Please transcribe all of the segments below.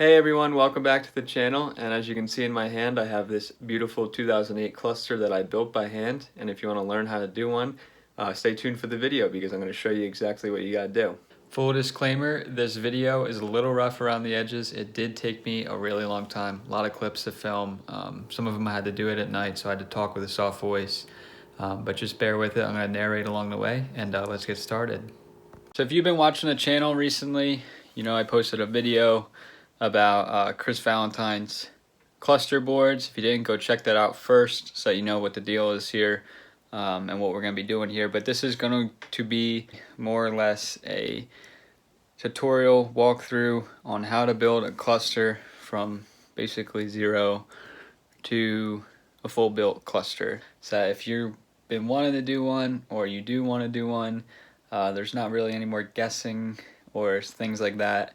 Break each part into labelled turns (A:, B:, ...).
A: Hey everyone, welcome back to the channel, and as you can see in my hand I have this beautiful 2008 cluster that I built by hand, and if you want to learn how to do one, stay tuned for the video because I'm going to show you exactly what you got to do. Full disclaimer, this video is a little rough around the edges. It did take me a really long time, a lot of clips to film. Some of them I had to do it at night, so I had to talk with a soft voice, but just bear with it. I'm going to narrate along the way, and let's get started. So if you've been watching the channel recently, you know I posted a video about Chris Valentine's cluster boards. If you didn't, go check that out first so you know what the deal is here and what we're going to be doing here. But this is going to be more or less a tutorial walkthrough on how to build a cluster from basically zero to a full built cluster. So if you've been wanting to do one or you do want to do one, there's not really any more guessing or things like that.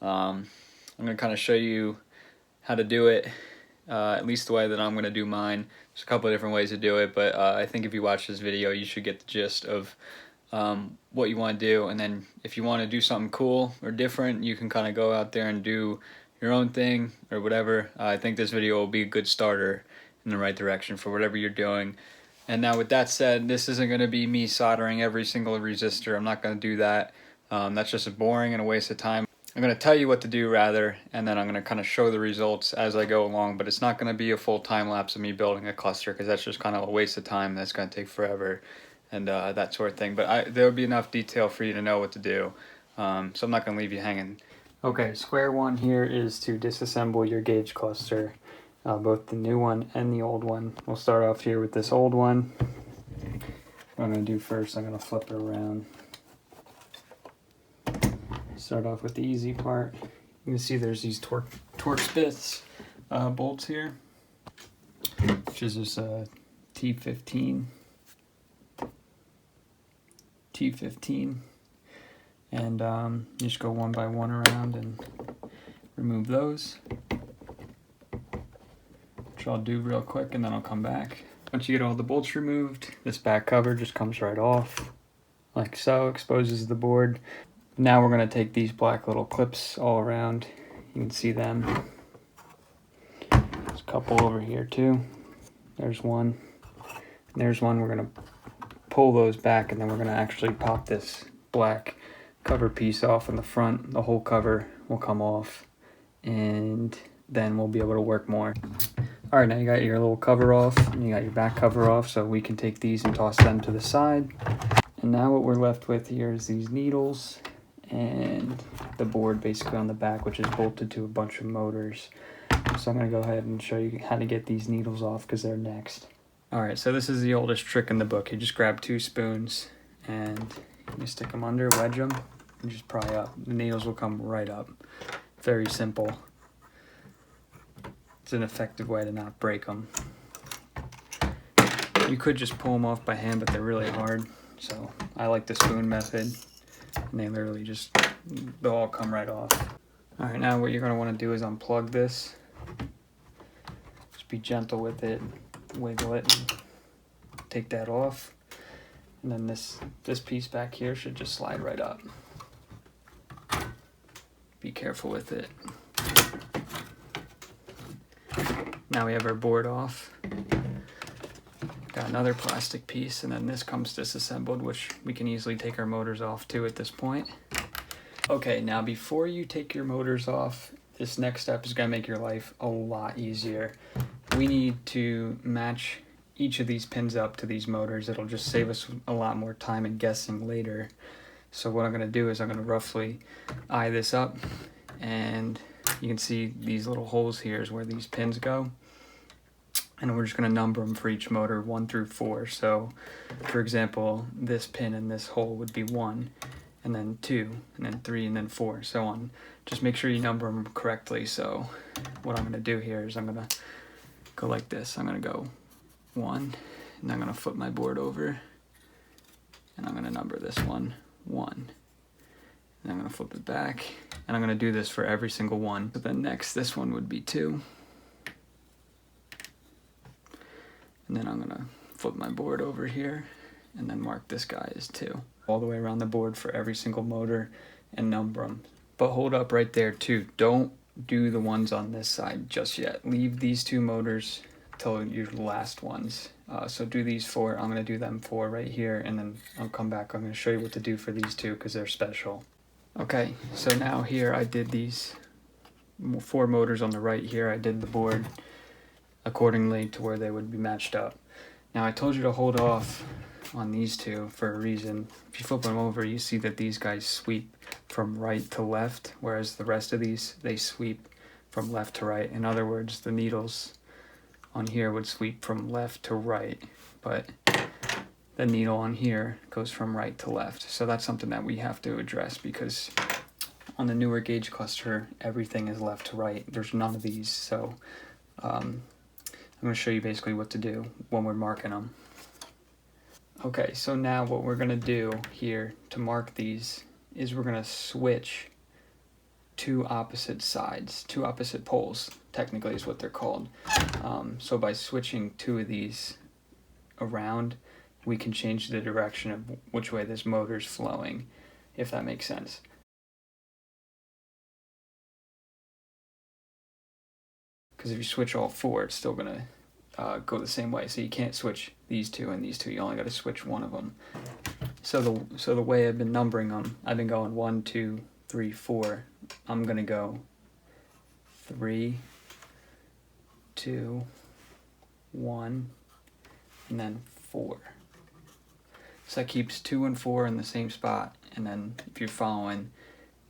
A: I'm going to kind of show you how to do it, at least the way that I'm going to do mine. There's a couple of different ways to do it, but I think if you watch this video, you should get the gist of what you want to do. And then if you want to do something cool or different, you can kind of go out there and do your own thing or whatever. I think this video will be a good starter in the right direction for whatever you're doing. And now with that said, this isn't going to be me soldering every single resistor. I'm not going to do that. That's just boring and a waste of time. I'm going to tell you what to do rather, and then I'm going to kind of show the results as I go along, but it's not going to be a full time lapse of me building a cluster because that's just kind of a waste of time. That's going to take forever and that sort of thing, but there will be enough detail for you to know what to do, so I'm not going to leave you hanging. Okay, square one here is to disassemble your gauge cluster, both the new one and the old one. We'll start off here with this old one. What I'm going to do first, I'm going to flip it around. Start off with the easy part. You can see there's these torque spits bolts here, which is this T15, and you just go one by one around and remove those, which I'll do real quick and then I'll come back. Once you get all the bolts removed, this back cover just comes right off, like so, exposes the board. Now we're going to take these black little clips all around. You can see them. There's a couple over here too. There's one. And there's one. We're going to pull those back and then we're going to actually pop this black cover piece off in the front. The whole cover will come off and then we'll be able to work more. Alright, now you got your little cover off and you got your back cover off, so we can take these and toss them to the side. And now what we're left with here is these needles and the board basically on the back, which is bolted to a bunch of motors. So I'm going to go ahead and show you how to get these needles off because they're next. Alright, so this is the oldest trick in the book. You just grab 2 spoons and you stick them under, wedge them, and just pry up. The needles will come right up. Very simple. It's an effective way to not break them. You could just pull them off by hand, but they're really hard. So I like the spoon method. And they literally just, they'll all come right off. Alright, now what you're going to want to do is unplug this. Just be gentle with it, wiggle it, and take that off. And then this piece back here should just slide right up. Be careful with it. Now we have our board off. Got another plastic piece, and then this comes disassembled, which we can easily take our motors off too at this point. Okay, now before you take your motors off, this next step is going to make your life a lot easier. We need to match each of these pins up to these motors. It'll just save us a lot more time and guessing later. So what I'm going to do is I'm going to roughly eye this up, and you can see these little holes here is where these pins go. And we're just going to number them for each motor 1 through 4. So, for example, this pin in this hole would be 1, and then 2, and then 3, and then 4, so on. Just make sure you number them correctly. So what I'm going to do here is I'm going to go like this. I'm going to go 1, and I'm going to flip my board over, and I'm going to number this one 1. And I'm going to flip it back, and I'm going to do this for every single one. So then next, this one would be 2. And then I'm going to flip my board over here and then mark this guy as 2. All the way around the board for every single motor and number them. But hold up right there too. Don't do the ones on this side just yet. Leave these 2 motors till your last ones. So do these 4. I'm going to do them 4 right here, and then I'll come back. I'm going to show you what to do for these 2 because they're special. Okay, so now here I did these 4 motors on the right here. I did the board accordingly to where they would be matched up. Now I told you to hold off on these 2 for a reason. If you flip them over, you see that these guys sweep from right to left, whereas the rest of these, they sweep from left to right. In other words, the needles on here would sweep from left to right, but the needle on here goes from right to left. So that's something that we have to address, because on the newer gauge cluster, everything is left to right. There's none of these, so I'm going to show you basically what to do when we're marking them. Okay, so now what we're going to do here to mark these is we're going to switch 2 opposite sides, 2 opposite poles, technically is what they're called. So by switching 2 of these around, we can change the direction of which way this motor's flowing, if that makes sense. Because if you switch all 4, it's still going to go the same way. So you can't switch these 2 and these 2. You only got to switch one of them. So the way I've been numbering them, I've been going 1, 2, 3, 4. I'm going to go 3, 2, 1, and then 4. So that keeps 2 and 4 in the same spot, and then if you're following,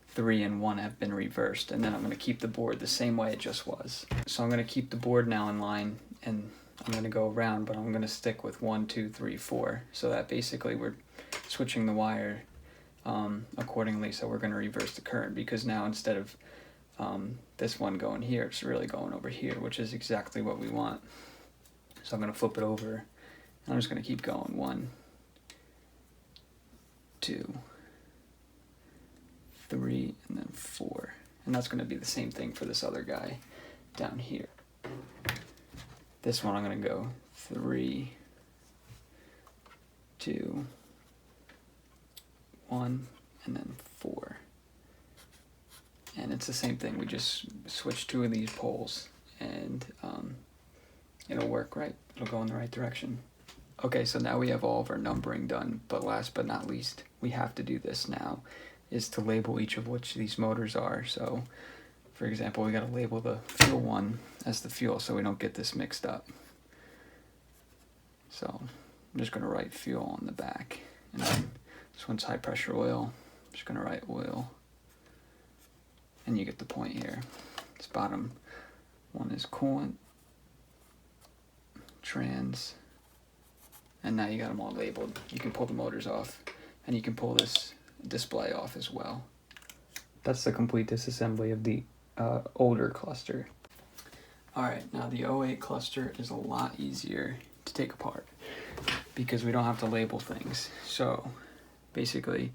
A: 3 and 1 have been reversed, and then I'm going to keep the board the same way it just was. So I'm going to keep the board now in line, and I'm going to go around, but I'm going to stick with 1, 2, 3, 4, so that basically we're switching the wire accordingly. So we're going to reverse the current, because now instead of this one going here, it's really going over here, which is exactly what we want. So I'm going to flip it over, and I'm just going to keep going. 1, 2, 3, and then 4. And that's going to be the same thing for this other guy down here. This one I'm going to go 3, 2, 1, and then 4. And it's the same thing. We just switch 2 of these poles, and it'll work right. It'll go in the right direction. Okay, so now we have all of our numbering done, but last but not least, we have to do this now, is to label each of which these motors are. So, for example, we got to label the fuel one as the fuel so we don't get this mixed up. So I'm just going to write fuel on the back, and then this one's high pressure oil. I'm just going to write oil, and you get the point here. This bottom one is coolant, trans, and now you got them all labeled. You can pull the motors off, and you can pull this display off as well. That's the complete disassembly of the older cluster. Alright, now the 08 cluster is a lot easier to take apart because we don't have to label things. So basically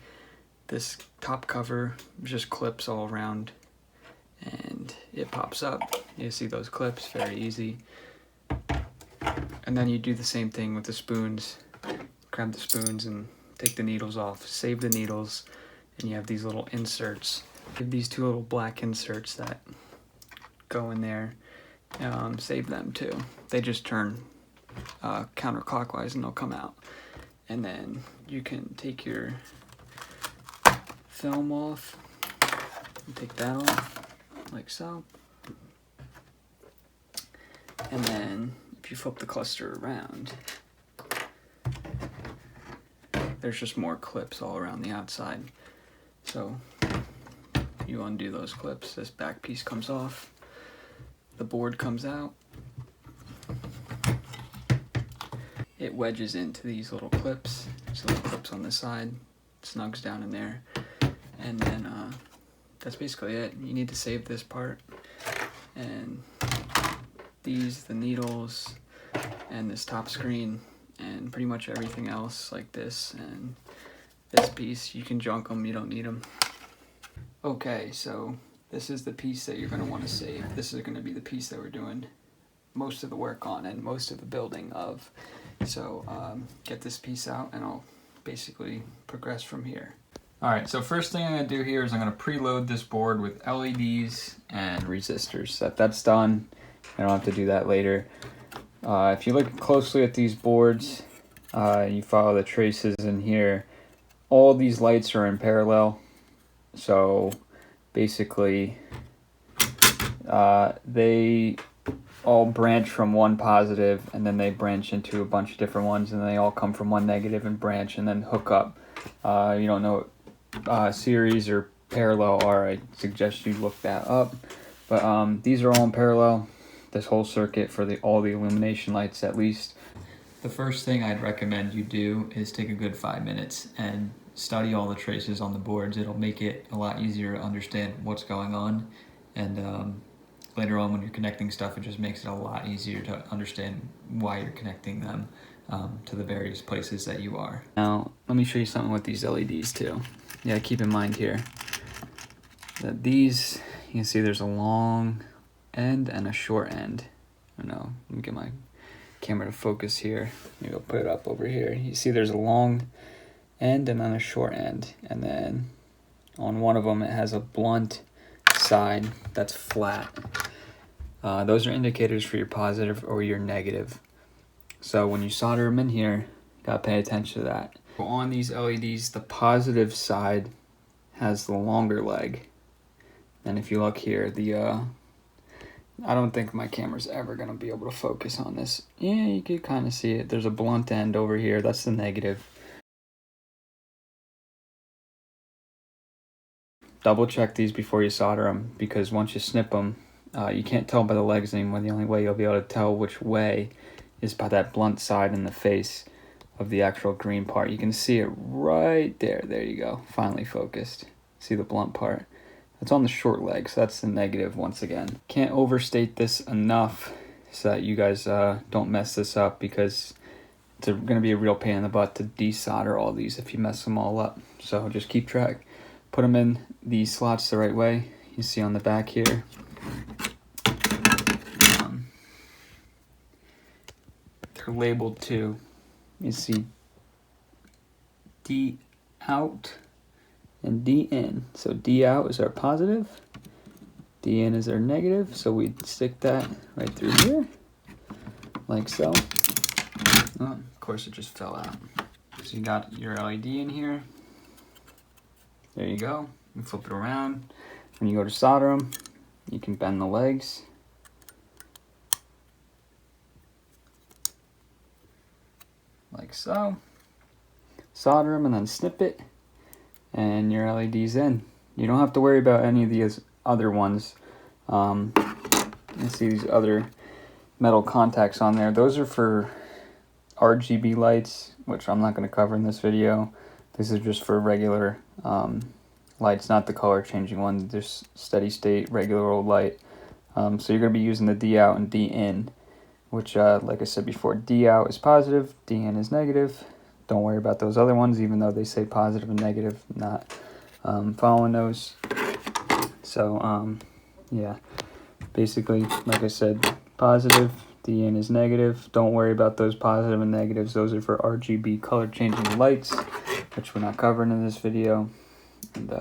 A: this top cover just clips all around and it pops up. You see those clips, very easy. And then you do the same thing with the spoons. Grab the spoons and take the needles off, save the needles, and you have these little inserts. You have these 2 little black inserts that go in there. Save them too. They just turn counterclockwise and they'll come out. And then you can take your film off, and take that off, like so. And then if you flip the cluster around, there's just more clips all around the outside. So you undo those clips, this back piece comes off, the board comes out, it wedges into these little clips, so the clips on this side, snugs down in there, and then that's basically it. You need to save this part, and these, the needles, and this top screen, and pretty much everything else like this and this piece, you can junk them, you don't need them. Okay, so this is the piece that you're going to want to save. This is going to be the piece that we're doing most of the work on and most of the building of. So get this piece out and I'll basically progress from here. Alright, so first thing I'm going to do here is I'm going to preload this board with LEDs and resistors. So that's done. I don't have to do that later. If you look closely at these boards, you follow the traces in here, all these lights are in parallel. So basically, they all branch from one positive, and then they branch into a bunch of different ones, and they all come from one negative and branch and then hook up. You don't know what series or parallel are, I suggest you look that up. But these are all in parallel, this whole circuit for all the illumination lights at least. The first thing I'd recommend you do is take a good 5 minutes and study all the traces on the boards. It'll make it a lot easier to understand what's going on, and later on when you're connecting stuff, it just makes it a lot easier to understand why you're connecting them to the various places that you are. Now, let me show you something with these LEDs too. Yeah, keep in mind here that these, you can see there's a long end and a short end. I don't know, let me get my camera to focus here. Maybe I'll put it up over here. You see there's a long end and then a short end. And then on one of them it has a blunt side that's flat. Those are indicators for your positive or your negative. So when you solder them in here, you gotta pay attention to that. On these LEDs, the positive side has the longer leg. And if you look here, I don't think my camera's ever gonna be able to focus on this. Yeah, you can kind of see it. There's a blunt end over here, that's the negative. Double check these before you solder them, because once you snip them, you can't tell by the legs anymore. The only way you'll be able to tell which way is by that blunt side in the face of the actual green part. You can see it right there. There you go. Finally focused. See the blunt part? It's on the short leg, so that's the negative once again. Can't overstate this enough so that you guys don't mess this up, because it's going to be a real pain in the butt to desolder all these if you mess them all up. So just keep track. Put them in the slots the right way. You see on the back here. They're labeled too. You see D out and D in. So D out is our positive, D in is our negative. So we stick that right through here, like so. Oh, of course it just fell out. So you got your LED in here. There you go. You flip it around. When you go to solder them, you can bend the legs. Like so. Solder them and then snip it, and your LED's in. You don't have to worry about any of these other ones. You see these other metal contacts on there. Those are for RGB lights, which I'm not going to cover in this video. This is just for regular lights, not the color changing one, just steady state, regular old light. So you're going to be using the D out and D in, which like I said before, D out is positive, D in is negative. Don't worry about those other ones, even though they say positive and negative. Not following those. So yeah, basically, like I said, positive, D in is negative. Don't worry about those positive and negatives. Those are for RGB color changing lights, which we're not covering in this video. And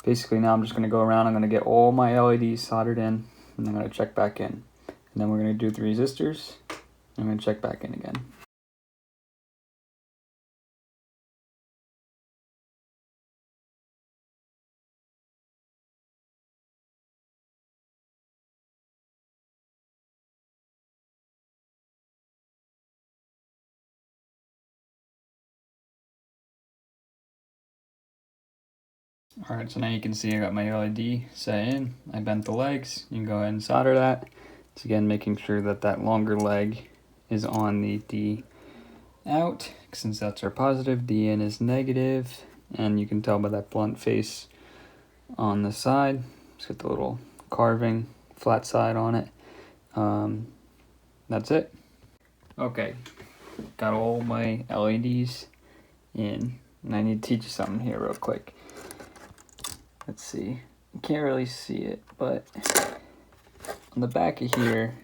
A: basically now I'm just going to go around. I'm going to get all my LEDs soldered in, and I'm going to check back in. And then we're going to do the resistors. I'm going to check back in again. Alright, so now you can see I got my LED set in. I bent the legs. You can go ahead and solder that. It's again making sure that that longer leg is on the D out, since that's our positive. D in is negative, and you can tell by that blunt face on the side. It's got the little carving, flat side on it. That's it. Okay, got all my LEDs in, and I need to teach you something here real quick. Let's see, you can't really see it, but on the back of here,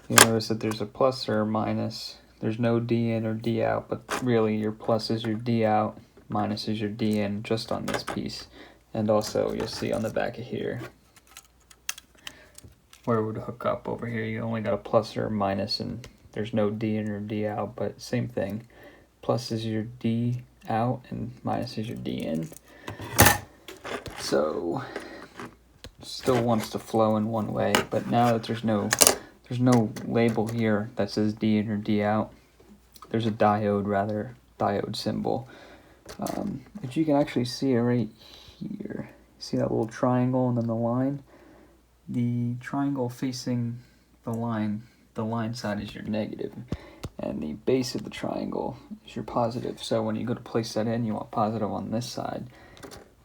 A: you notice that there's a plus or a minus. There's no D in or D out, but really your plus is your D out, minus is your D in just on this piece. And also you'll see on the back of here where it would hook up over here, you only got a plus or a minus, and there's no D in or D out, but same thing. Plus is your D out and minus is your D in. So still wants to flow in one way, but now that there's no label here that says D in or D out, there's a diode symbol, which you can actually see it right here. See that little triangle and then the line? The triangle facing the line side is your negative, and the base of the triangle is your positive. So when you go to place that in, you want positive on this side,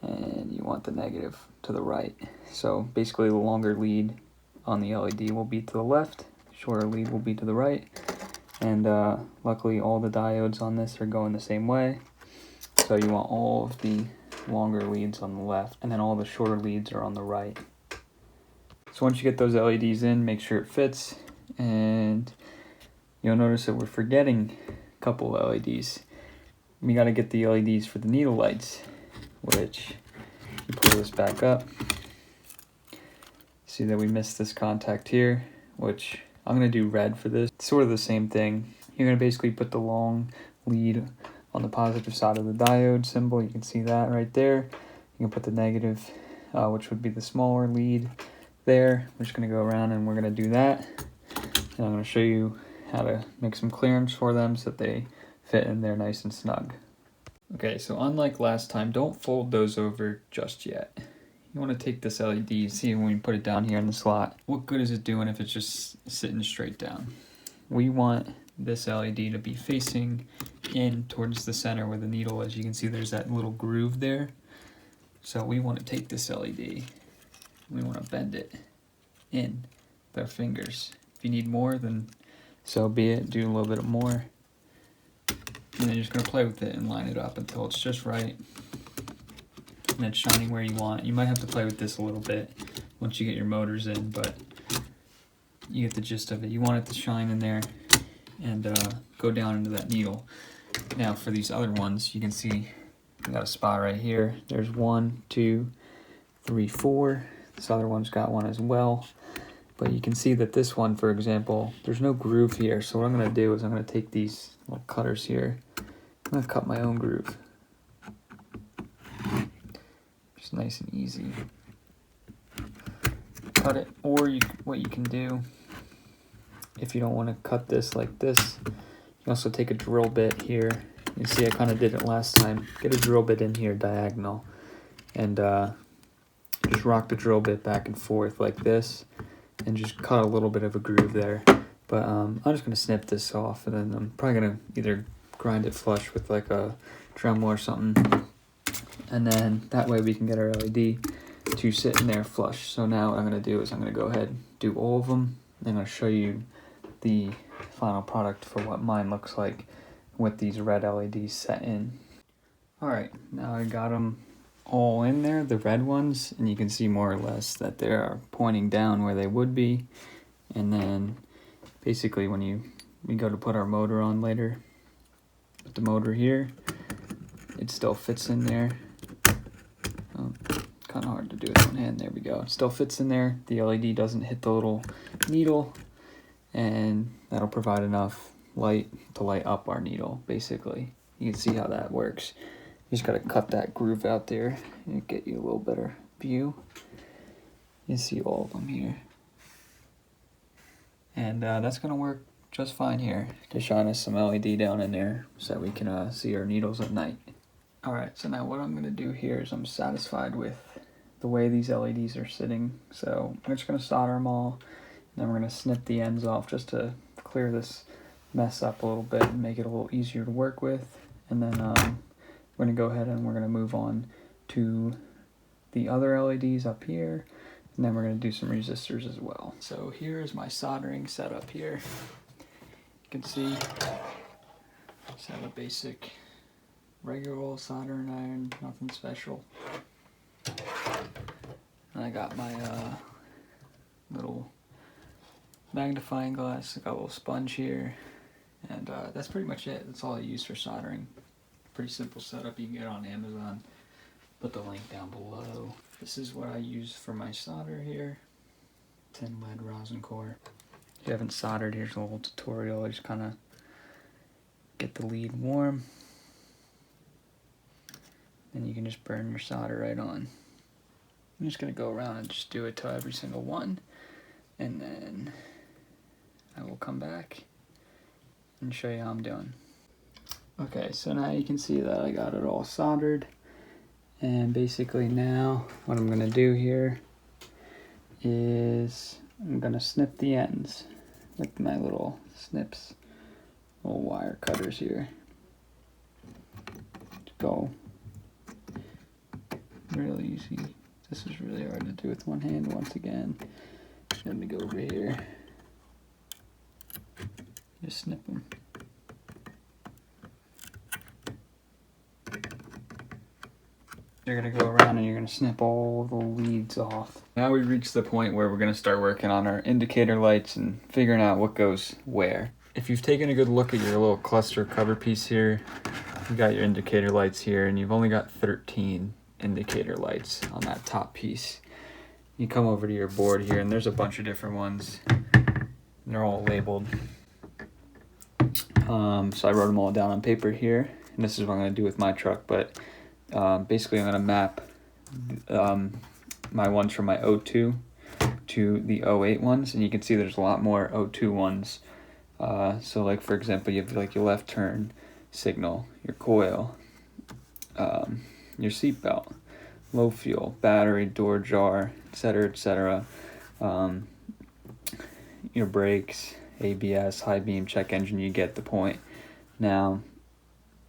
A: and you want the negative to the right. So basically the longer lead on the LED will be to the left, shorter lead will be to the right, and luckily all the diodes on this are going the same way. So you want all of the longer leads on the left, and then all the shorter leads are on the right. So once you get those LEDs in, make sure it fits, and you'll notice that we're forgetting a couple of LEDs. We got to get the LEDs for the needle lights, which you pull this back up. See that we missed this contact here, which I'm going to do red for this. It's sort of the same thing. You're going to basically put the long lead on the positive side of the diode symbol. You can see that right there. You can put the negative, which would be the smaller lead, there. We're just going to go around and we're going to do that. And I'm going to show you how to make some clearance for them so that they fit in there nice and snug. Okay, so unlike last time, don't fold those over just yet. You want to take this LED, see when you put it down here in the slot, what good is it doing if it's just sitting straight down? We want this LED to be facing in towards the center where the needle is. You can see there's that little groove there. So we want to take this LED, we want to bend it in with our fingers. If you need more, then so be it. Do a little bit more. And then you're just going to play with it and line it up until it's just right. And it's shining where you want. You might have to play with this a little bit once you get your motors in, but you get the gist of it. You want it to shine in there and go down into that needle. Now for these other ones, you can see we got a spot right here. There's 1, 2, 3, 4. This other one's got one as well. But you can see that this one, for example, there's no groove here. So what I'm going to do is I'm going to take these little cutters here. I'm going to cut my own groove. Just nice and easy. Cut it, or what you can do, if you don't want to cut this like this, you can also take a drill bit here. You see I kind of did it last time. Get a drill bit in here diagonal, and just rock the drill bit back and forth like this, and just cut a little bit of a groove there. But I'm just going to snip this off, and then I'm probably going to either grind it flush with like a Dremel or something, and then that way we can get our LED to sit in there flush. So now what I'm going to do is I'm going to go ahead and do all of them. I'm going to show you the final product for what mine looks like with these red LEDs set in. Alright, now I got them all in there, the red ones, and you can see more or less that they are pointing down where they would be. And then basically when we go to put our motor on later, put the motor here, it still fits in there. Kind of hard to do with one hand. There we go. It still fits in there. The LED doesn't hit the little needle, and that'll provide enough light to light up our needle, basically. You can see how that works. You just got to cut that groove out there and get you a little better view. You see all of them here. And that's going to work just fine here to shine us some LED down in there so that we can see our needles at night. Alright, so now what I'm going to do here is I'm satisfied with the way these LEDs are sitting. So I'm just going to solder them all, and then we're going to snip the ends off just to clear this mess up a little bit and make it a little easier to work with. And then we're going to go ahead and we're going to move on to the other LEDs up here, and then we're going to do some resistors as well. So here is my soldering setup here. You can see just have a basic regular old soldering iron, nothing special. And I got my little magnifying glass. I got a little sponge here, and that's pretty much it. That's all I use for soldering.
B: Pretty simple setup you can get on Amazon. Put the link down below. This is what I use for my solder here. Tin lead rosin core. If you haven't soldered, here's a little tutorial. I just kind of get the lead warm. Then you can just burn your solder right on. I'm just going to go around and just do it to every single one. And then I will come back and show you how I'm doing. Okay, so now you can see that I got it all soldered. And basically now what I'm going to do here is I'm going to snip the ends with my little snips, little wire cutters here. Go really easy. This is really hard to do with one hand once again. Let me go over here. Just snip them. You're gonna go around and you're gonna snip all the leads off. Now we've reached the point where we're gonna start working on our indicator lights and figuring out what goes where. If you've taken a good look at your little cluster cover piece here, you got your indicator lights here and you've only got 13 indicator lights on that top piece. You come over to your board here and there's a bunch of different ones. They're all labeled. So I wrote them all down on paper here, and this is what I'm going to do with my truck, but basically I'm going to map my ones from my O2 to the 08 ones, and you can see there's a lot more O2 ones. So like for example, you have like your left turn signal, your coil, your seatbelt, low fuel, battery, door jar, etc., etc. Your brakes, ABS, high beam, check engine, you get the point. Now,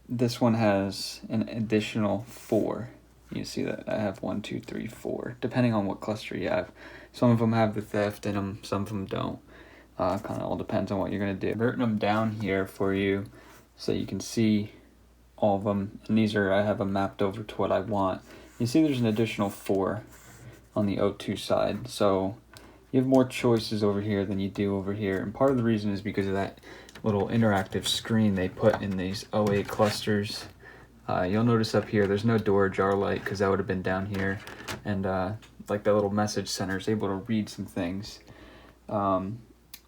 B: this one has an additional 4. You see that I have 1, 2, 3, 4, depending on what cluster you have. Some of them have the theft in them, some of them don't. Kind of all depends on what you're going to do. I've written them down here for you so you can see all of them. And these are, I have them mapped over to what I want. You see there's an additional 4 on the O2 side. So you have more choices over here than you do over here. And part of the reason is because of that little interactive screen they put in these 08 clusters. You'll notice up here there's no door jar light because that would have been down here. And like that little message center is able to read some things,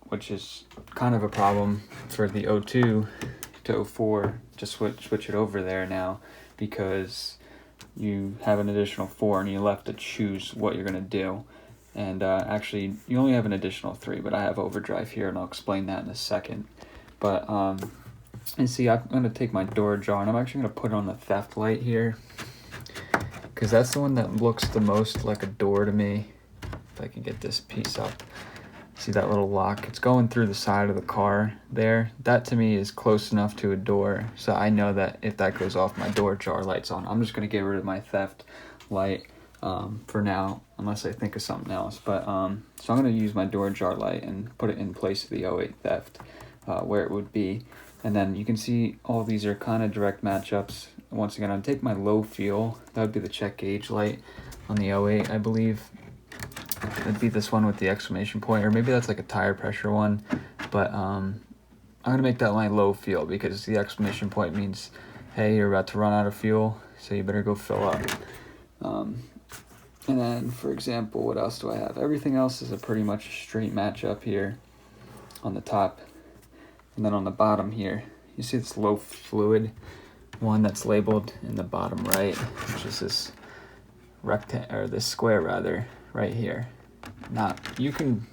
B: which is kind of a problem for the 02 to 04 to switch it over there now, because you have an additional 4 and you're left to choose what you're going to do. And actually, you only have an additional 3, but I have overdrive here, and I'll explain that in a second. But, and see, I'm going to take my door jar, and I'm actually going to put it on the theft light here, because that's the one that looks the most like a door to me. If I can get this piece up. See that little lock? It's going through the side of the car there. That, to me, is close enough to a door, so I know that if that goes off, my door jar light's on. I'm just going to get rid of my theft light for now, unless I think of something else. But so I'm going to use my door jar light and put it in place of the 08 theft, where it would be. And then you can see all these are kind of direct matchups. Once again, I'll take my low fuel. That would be the check gauge light on the 08, I believe. It'd be this one with the exclamation point, or maybe that's like a tire pressure one. But I'm going to make that light low fuel because the exclamation point means, hey, you're about to run out of fuel, so you better go fill up. And then, for example, what else do I have? Everything else is a pretty much straight matchup here on the top. And then on the bottom here, you see this low fluid one that's labeled in the bottom right, which is this this square rather, right here. Now, you can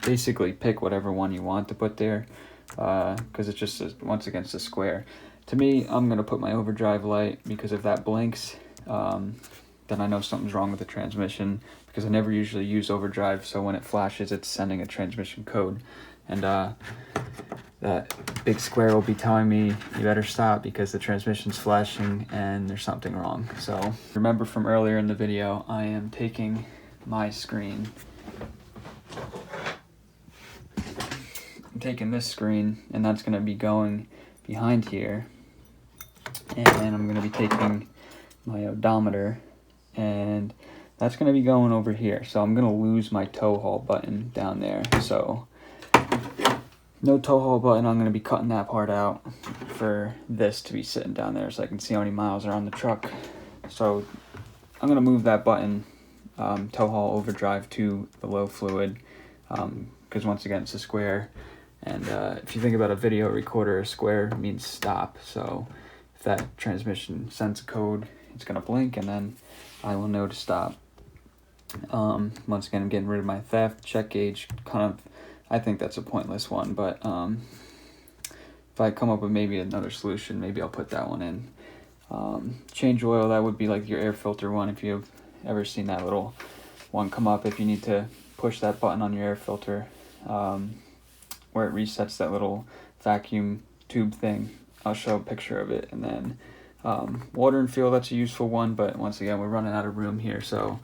B: basically pick whatever one you want to put there, because it's just, once again, it's a square. To me, I'm going to put my overdrive light, because if that blinks, then I know something's wrong with the transmission, because I never usually use overdrive, so when it flashes, it's sending a transmission code. And that big square will be telling me you better stop because the transmission's flashing and there's something wrong. So remember from earlier in the video, I am taking my screen. I'm taking this screen, and that's going to be going behind here. And I'm going to be taking my odometer, and that's going to be going over here. So I'm going to lose my tow haul button down there. So No tow haul button. I'm going to be cutting that part out for this to be sitting down there so I can see how many miles are on the truck. So I'm going to move that button, tow haul overdrive, to the low fluid, because once again it's a square, and if you think about a video recorder, a square means stop. So if that transmission sends a code, it's going to blink and then I will know to stop. Once again, I'm getting rid of my theft. Check gauge, kind of, I think that's a pointless one, but if I come up with maybe another solution, maybe I'll put that one in. Change oil, that would be like your air filter one, if you've ever seen that little one come up. If you need to push that button on your air filter, where it resets that little vacuum tube thing, I'll show a picture of it. And then water and fuel, that's a useful one, but once again, we're running out of room here, so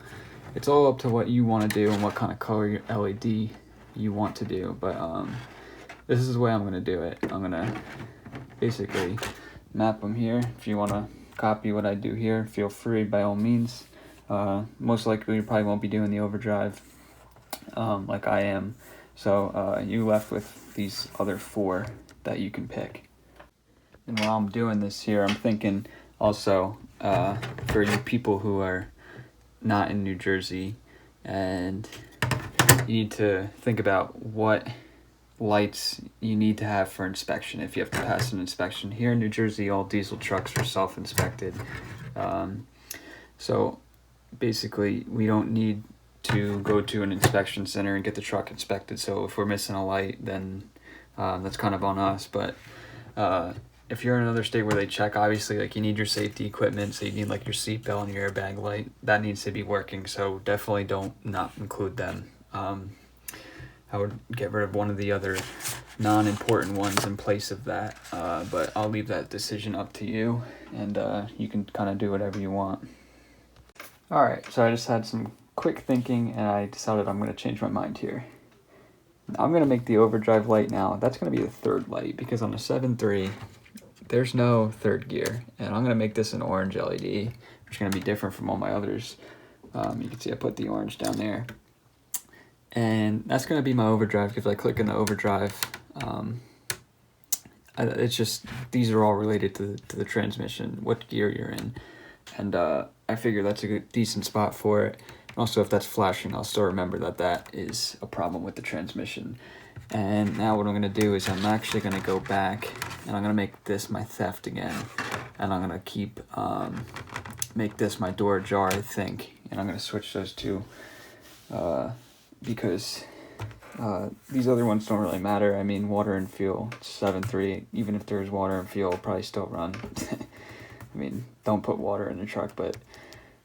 B: it's all up to what you want to do and what kind of color LED you want to do. But this is the way I'm going to do it. I'm going to basically map them here. If you want to copy what I do here, feel free by all means. Most likely you probably won't be doing the overdrive like I am. So you left with these other 4 that you can pick. And while I'm doing this here, I'm thinking also for you people who are not in New Jersey, and you need to think about what lights you need to have for inspection if you have to pass an inspection. Here in New Jersey, all diesel trucks are self-inspected. So basically, we don't need to go to an inspection center and get the truck inspected. So if we're missing a light, then that's kind of on us. But if you're in another state where they check, obviously, like, you need your safety equipment, so you need like your seatbelt and your airbag light. That needs to be working, so definitely don't not include them. I would get rid of one of the other non-important ones in place of that, but I'll leave that decision up to you, and you can kind of do whatever you want. Alright, so I just had some quick thinking, and I decided I'm going to change my mind here. I'm going to make the overdrive light now. That's going to be the 3rd light, because on a 7.3, there's no 3rd gear, and I'm going to make this an orange LED, which is going to be different from all my others. You can see I put the orange down there. And that's going to be my overdrive, because if I click in the overdrive, it's just, these are all related to the transmission, what gear you're in. And I figure that's a good, decent spot for it. Also, if that's flashing, I'll still remember that that is a problem with the transmission. And now what I'm going to do is I'm actually going to go back, and I'm going to make this my theft again. And I'm going to keep, make this my door ajar, I think. And I'm going to switch those two, because these other ones don't really matter. I mean, water and fuel, 7.3, even if there's water and fuel, it'll probably still run. I mean, don't put water in the truck, but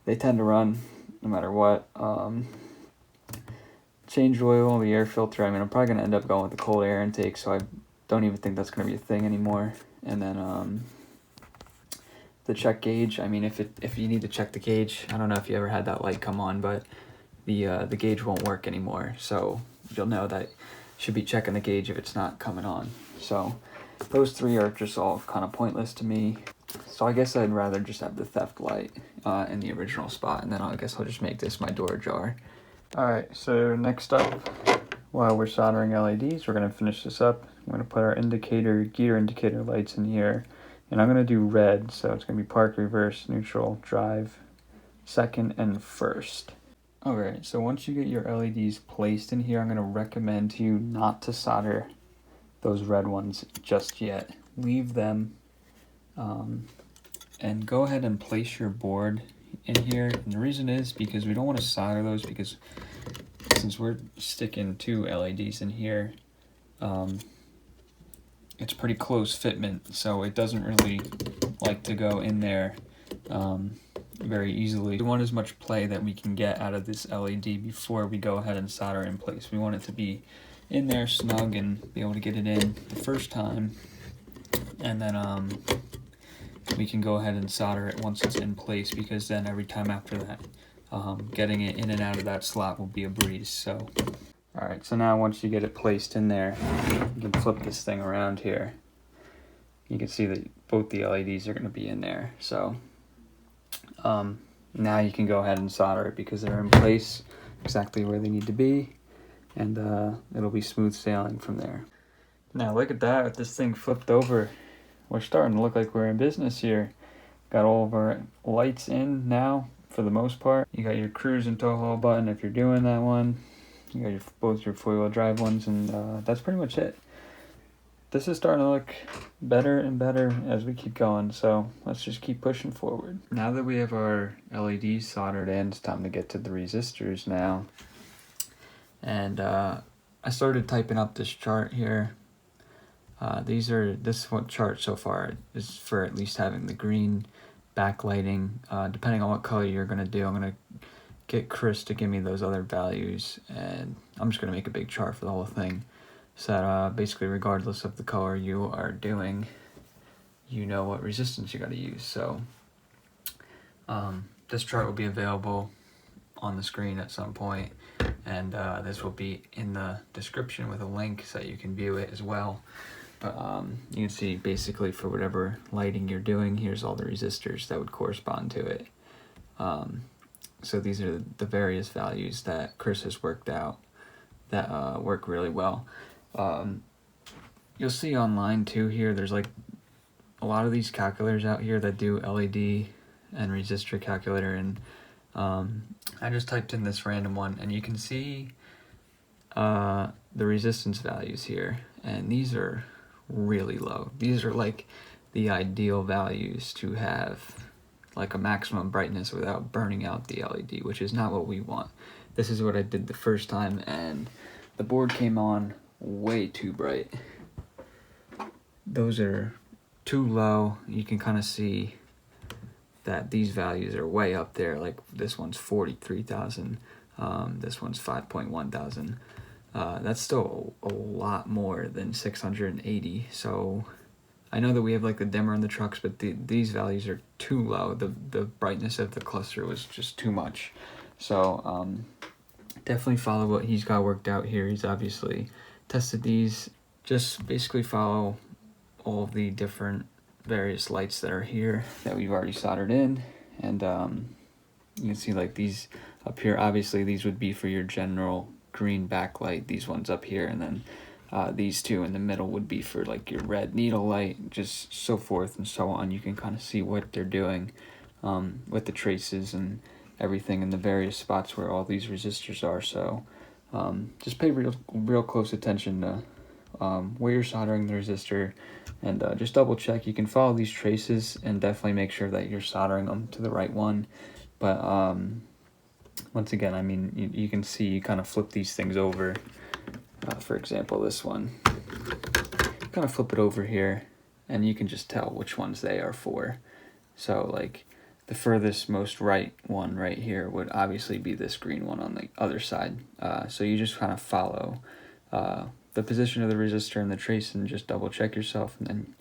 B: they tend to run no matter what. Change oil, the air filter. I mean, I'm probably going to end up going with the cold air intake, so I don't even think that's going to be a thing anymore. And then the check gauge. I mean, if you need to check the gauge, I don't know if you ever had that light come on, but the gauge won't work anymore. So you'll know that you should be checking the gauge if it's not coming on. So those 3 are just all kind of pointless to me. So I guess I'd rather just have the theft light in the original spot, and then I guess I'll just make this my door ajar. Alright, so next up, while we're soldering LEDs, we're going to finish this up. I'm going to put our gear indicator lights in here, and I'm going to do red, so it's going to be park, reverse, neutral, drive, 2nd, and 1st. Alright, so once you get your LEDs placed in here, I'm going to recommend to you not to solder those red ones just yet. Leave them, and go ahead and place your board in here. And the reason is because we don't want to solder those, because since we're sticking 2 LEDs in here, it's pretty close fitment, so it doesn't really like to go in there very easily. We want as much play that we can get out of this LED before we go ahead and solder it in place. We want it to be in there snug and be able to get it in the first time, and then we can go ahead and solder it once it's in place, because then every time after that, getting it in and out of that slot will be a breeze. So alright, so now once you get it placed in there, you can flip this thing around here. You can see that both the LEDs are going to be in there. So now you can go ahead and solder it, because they're in place exactly where they need to be, and it'll be smooth sailing from there. Now look at that, with this thing flipped over, we're starting to look like we're in business here. Got all of our lights in now, for the most part. You got your cruise and tow haul button if you're doing that one. You got both your four-wheel drive ones, and that's pretty much it. This is starting to look better and better as we keep going, so let's just keep pushing forward. Now that we have our LEDs soldered in, it's time to get to the resistors now. And I started typing up this chart here. This one chart so far is for at least having the green backlighting. Depending on what color you're gonna do, I'm gonna get Chris to give me those other values, and I'm just gonna make a big chart for the whole thing. So that basically, regardless of the color you are doing, you know what resistance you got to use. So this chart will be available on the screen at some point, and this will be in the description with a link so that you can view it as well. But you can see basically for whatever lighting you're doing, here's all the resistors that would correspond to it. So these are the various values that Chris has worked out that work really well. You'll see online too here, there's like a lot of these calculators out here that do LED and resistor calculator, and I just typed in this random one, and you can see the resistance values here, and these are really low. These are like the ideal values to have like a maximum brightness without burning out the LED, which is not what we want. This is what I did the first time, and the board came on way too bright. Those are too low. You can kind of see that these values are way up there. Like this one's 43,000, this one's 5.1 thousand. That's still a lot more than 680. So I know that we have like the dimmer on the trucks, but these values are too low. The brightness of the cluster was just too much. So definitely follow what he's got worked out here. He's obviously tested these. Just basically follow all of the different various lights that are here that we've already soldered in, and you can see like these up here. Obviously these would be for your general green backlight, these ones up here, and then these two in the middle would be for like your red needle light, just so forth and so on. You can kind of see what they're doing with the traces and everything in the various spots where all these resistors are. So just pay real close attention to where you're soldering the resistor, and just double check. You can follow these traces and definitely make sure that you're soldering them to the right one. But once again, I mean, you can see you kind of flip these things over. For example, this one, kind of flip it over here, and you can just tell which ones they are for. So like the furthest most right one right here would obviously be this green one on the other side. So you just kind of follow the position of the resistor and the trace, and just double check yourself, and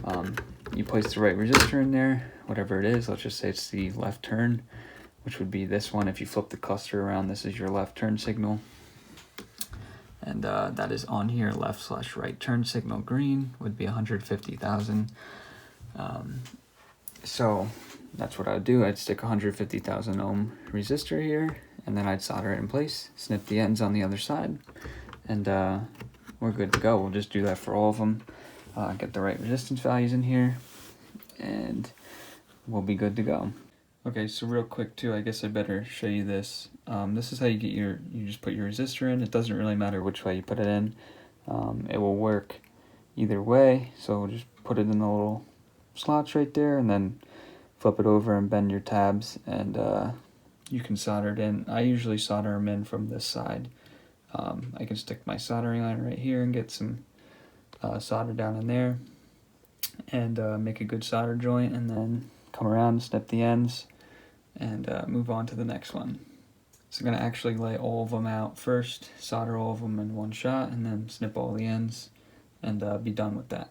B: then you place the right resistor in there, whatever it is. Let's just say it's the left turn, which would be this one. If you flip the cluster around, this is your left turn signal, and that is on here. Left/right turn signal green would be 150,000. So that's what I would do. I'd stick 150,000 ohm resistor here, and then I'd solder it in place, snip the ends on the other side, and we're good to go. We'll just do that for all of them. Get the right resistance values in here, and we'll be good to go. Okay, so real quick too, I guess I better show you this. This is how you get you just put your resistor in. It doesn't really matter which way you put it in. It will work either way. So we'll just put it in the little slots right there, and then flip it over and bend your tabs, and you can solder it in. I usually solder them in from this side. I can stick my soldering iron right here and get some solder down in there, and make a good solder joint, and then come around and snip the ends, and move on to the next one. So I'm going to actually lay all of them out first, solder all of them in one shot, and then snip all the ends, and be done with that.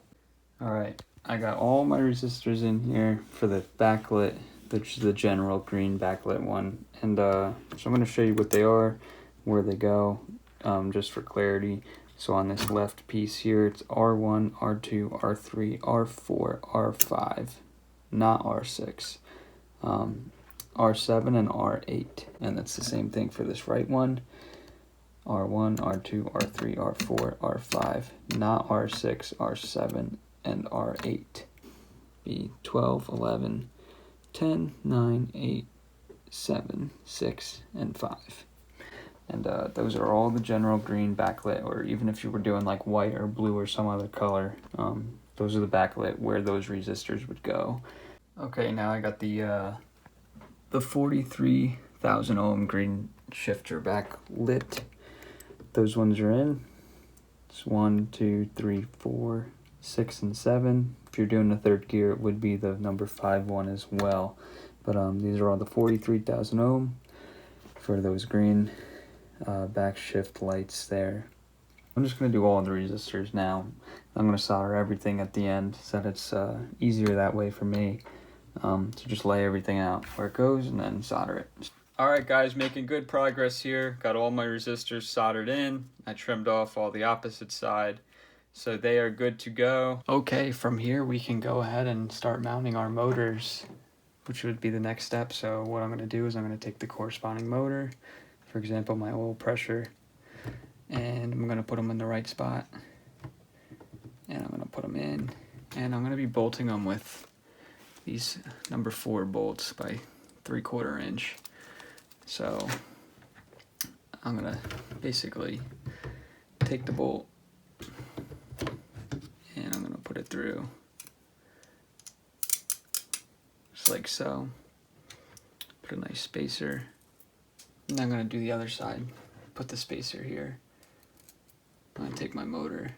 B: Alright, I got all my resistors in here for the backlit, the general green backlit one, and so I'm going to show you what they are, where they go, just for clarity. So on this left piece here, it's R1, R2, R3, R4, R5, not R6, R7 and R8, and that's the same thing for this right one. R1, R2, R3, R4, R5, not R6, R7, and R8. Be 12, 11, 10, 9, 8, 7, 6, and 5. And those are all the general green backlit, or even if you were doing like white or blue or some other color, those are the backlit where those resistors would go. Okay, now I got the 43,000 ohm green shifter backlit. Those ones are in. It's 1, 2, 3, 4, 6, and 7. If you're doing the third gear, it would be the number 5 one as well. But these are all the 43,000 ohm for those green back shift lights there. I'm just going to do all the resistors now. I'm going to solder everything at the end so that it's easier that way for me. So just lay everything out where it goes and then solder it. Alright guys, making good progress here. Got all my resistors soldered in. I trimmed off all the opposite side, so they are good to go. Okay, from here we can go ahead and start mounting our motors, which would be the next step. So what I'm going to do is I'm going to take the corresponding motor, for example my oil pressure, and I'm going to put them in the right spot. And I'm going to put them in, and I'm going to be bolting them with these number 4 bolts by 3/4 inch. So I'm going to basically take the bolt and I'm going to put it through just like so. Put a nice spacer. And I'm going to do the other side. Put the spacer here. I'm going to take my motor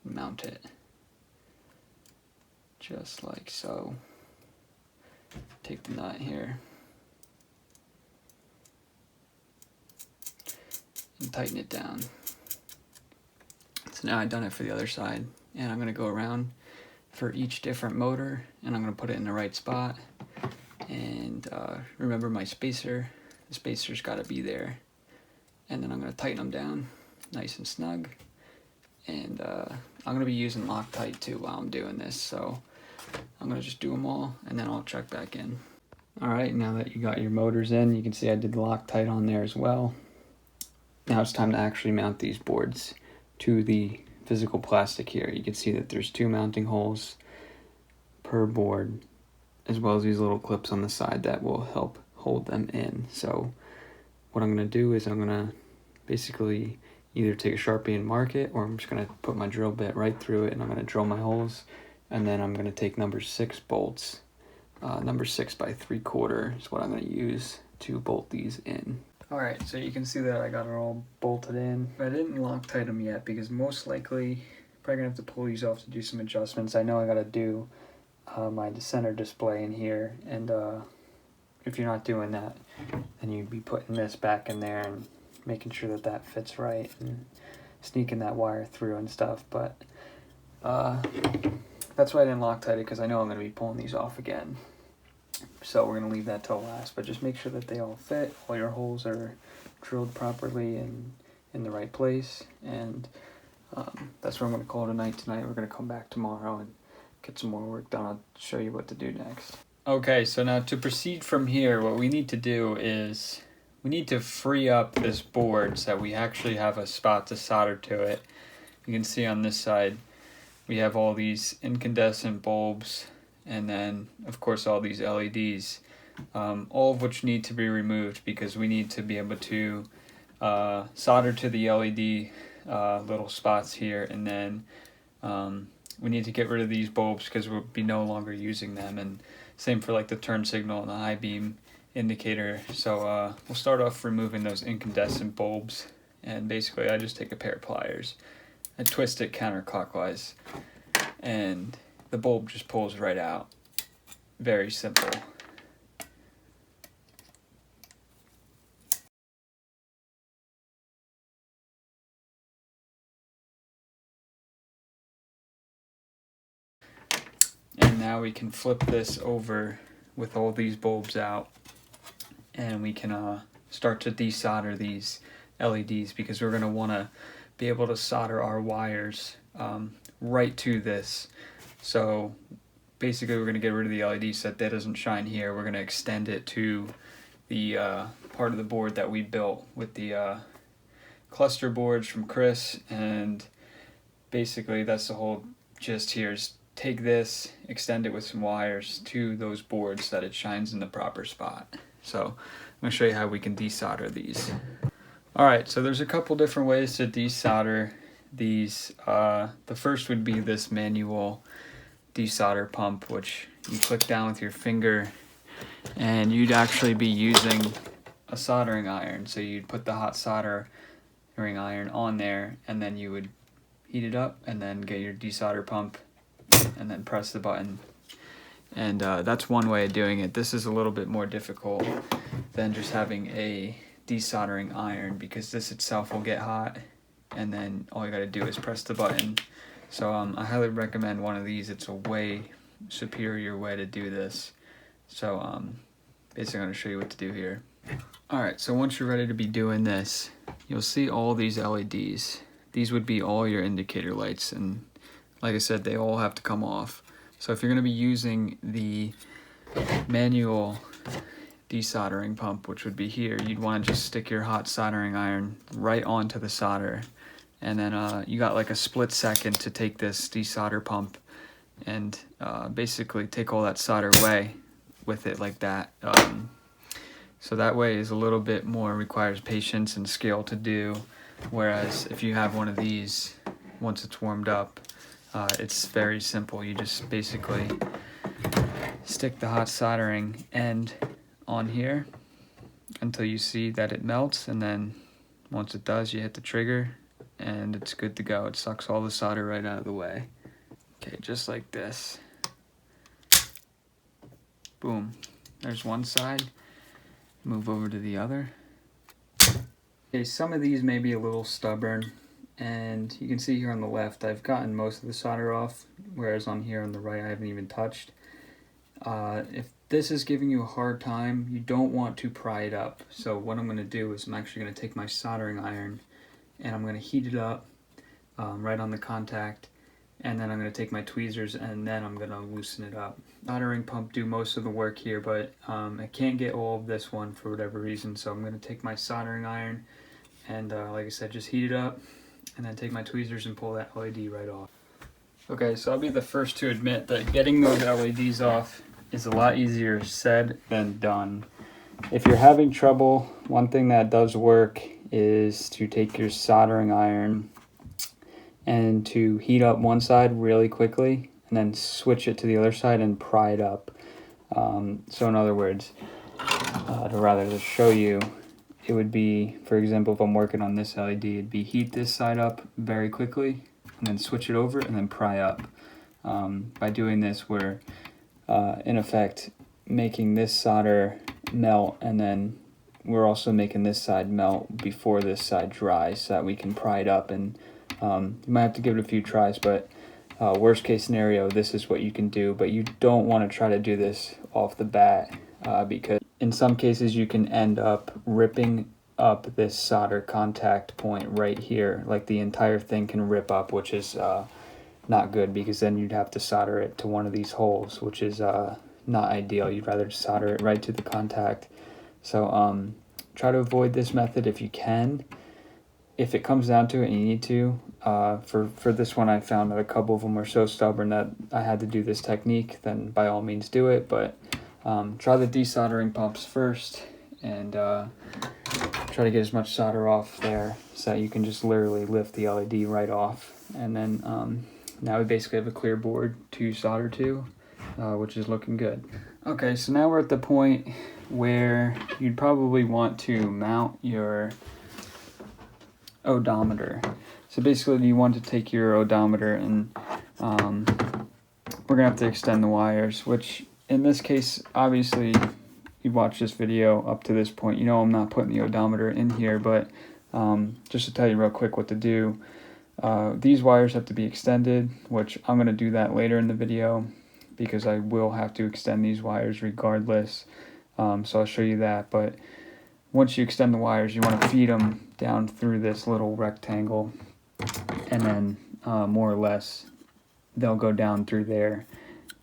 B: and mount it just like so. Take the nut here and tighten it down. So now I've done it for the other side, and I'm going to go around for each different motor and I'm going to put it in the right spot. And remember my spacer, the spacer's got to be there, and then I'm going to tighten them down nice and snug. And I'm going to be using Loctite too while I'm doing this, so I'm going to just do them all and then I'll check back in. Alright, now that you got your motors in, you can see I did the Loctite on there as well. Now it's time to actually mount these boards to the physical plastic here. You can see that there's 2 mounting holes per board, as well as these little clips on the side that will help hold them in. So what I'm going to do is I'm going to basically either take a Sharpie and mark it, or I'm just going to put my drill bit right through it and I'm going to drill my holes. And then I'm going to take number 6 bolts. Number 6 by 3/4 is what I'm going to use to bolt these in. Alright, so you can see that I got it all bolted in. I didn't Loctite them yet because most likely probably going to have to pull these off to do some adjustments. I know I got to do my center display in here, and if you're not doing that, then you'd be putting this back in there and making sure that that fits right and sneaking that wire through and stuff. But that's why I didn't Loctite it, because I know I'm going to be pulling these off again. So we're going to leave that till last, but just make sure that they all fit, all your holes are drilled properly and in the right place. And that's where I'm going to call it a night tonight. We're going to come back tomorrow and get some more work done. I'll show you what to do next. Okay, so now to proceed from here, what we need to do is we need to free up this board so that we actually have a spot to solder to it. You can see on this side we have all these incandescent bulbs, and then of course all these LEDs, all of which need to be removed because we need to be able to solder to the LED little spots here, and then we need to get rid of these bulbs because we'll be no longer using them, and same for like the turn signal and the high beam indicator. So we'll start off removing those incandescent bulbs, and basically I just take a pair of pliers and twist it counterclockwise, and the bulb just pulls right out. Very simple. And now we can flip this over with all these bulbs out, and we can start to desolder these LEDs, because we're going to want to be able to solder our wires right to this. So basically we're going to get rid of the LED so that doesn't shine here. We're going to extend it to the part of the board that we built with the cluster boards from Chris, and basically that's the whole gist here, is take this, extend it with some wires to those boards so that it shines in the proper spot. So I'm going to show you how we can desolder these. Alright, so there's a couple different ways to desolder these. The first would be this manual desolder pump, which you click down with your finger, and you'd actually be using a soldering iron. So you'd put the hot soldering iron on there, and then you would heat it up and then get your desolder pump and then press the button. And that's one way of doing it. This is a little bit more difficult than just having a desoldering iron, because this itself will get hot and then all you got to do is press the button. So I highly recommend one of these. It's a way superior way to do this. So basically I'm going to show you what to do here. Alright, so once you're ready to be doing this, you'll see all these LEDs. These would be all your indicator lights, and like I said, they all have to come off. So if you're going to be using the manual desoldering pump, which would be here, you'd want to just stick your hot soldering iron right onto the solder, and then you got like a split second to take this desolder pump and basically take all that solder away with it like that. So that way is a little bit more, requires patience and skill to do, whereas if you have one of these, once it's warmed up, it's very simple. You just basically stick the hot soldering end on here until you see that it melts, and then once it does, you hit the trigger and it's good to go. It sucks all the solder right out of the way. Okay, just like this. Boom. There's one side. Move over to the other. Okay, some of these may be a little stubborn, and you can see here on the left I've gotten most of the solder off, whereas on here on the right I haven't even touched. If this is giving you a hard time, you don't want to pry it up. So what I'm going to do is I'm actually going to take my soldering iron and I'm going to heat it up right on the contact, and then I'm going to take my tweezers and then I'm going to loosen it up. Soldering pump do most of the work here, but I can't get all of this one for whatever reason, so I'm going to take my soldering iron and like I said, just heat it up and then take my tweezers and pull that LED right off. Okay, so I'll be the first to admit that getting those LEDs off is a lot easier said than done. If you're having trouble, one thing that does work is to take your soldering iron and to heat up one side really quickly and then switch it to the other side and pry it up. So in other words, to rather just show you, it would be, for example, if I'm working on this LED, it'd be heat this side up very quickly and then switch it over and then pry up. By doing this, we're in effect making this solder melt, and then we're also making this side melt before this side dries so that we can pry it up. And you might have to give it a few tries, but worst case scenario, this is what you can do. But you don't want to try to do this off the bat because in some cases you can end up ripping up this solder contact point right here. Like the entire thing can rip up, which is not good, because then you'd have to solder it to one of these holes, which is not ideal. You'd rather just solder it right to the contact. So try to avoid this method if you can. If it comes down to it and you need to, for this one I found that a couple of them were so stubborn that I had to do this technique, then by all means do it. But try the desoldering pumps first, and try to get as much solder off there so that you can just literally lift the LED right off. And then now we basically have a clear board to solder to, which is looking good. Okay, so now we're at the point where you'd probably want to mount your odometer. So basically you want to take your odometer and we're gonna have to extend the wires, which in this case, obviously you watched this video up to this point, you know I'm not putting the odometer in here, but just to tell you real quick what to do, these wires have to be extended, which I'm going to do that later in the video because I will have to extend these wires regardless. So I'll show you that. But once you extend the wires, you want to feed them down through this little rectangle, and then more or less they'll go down through there,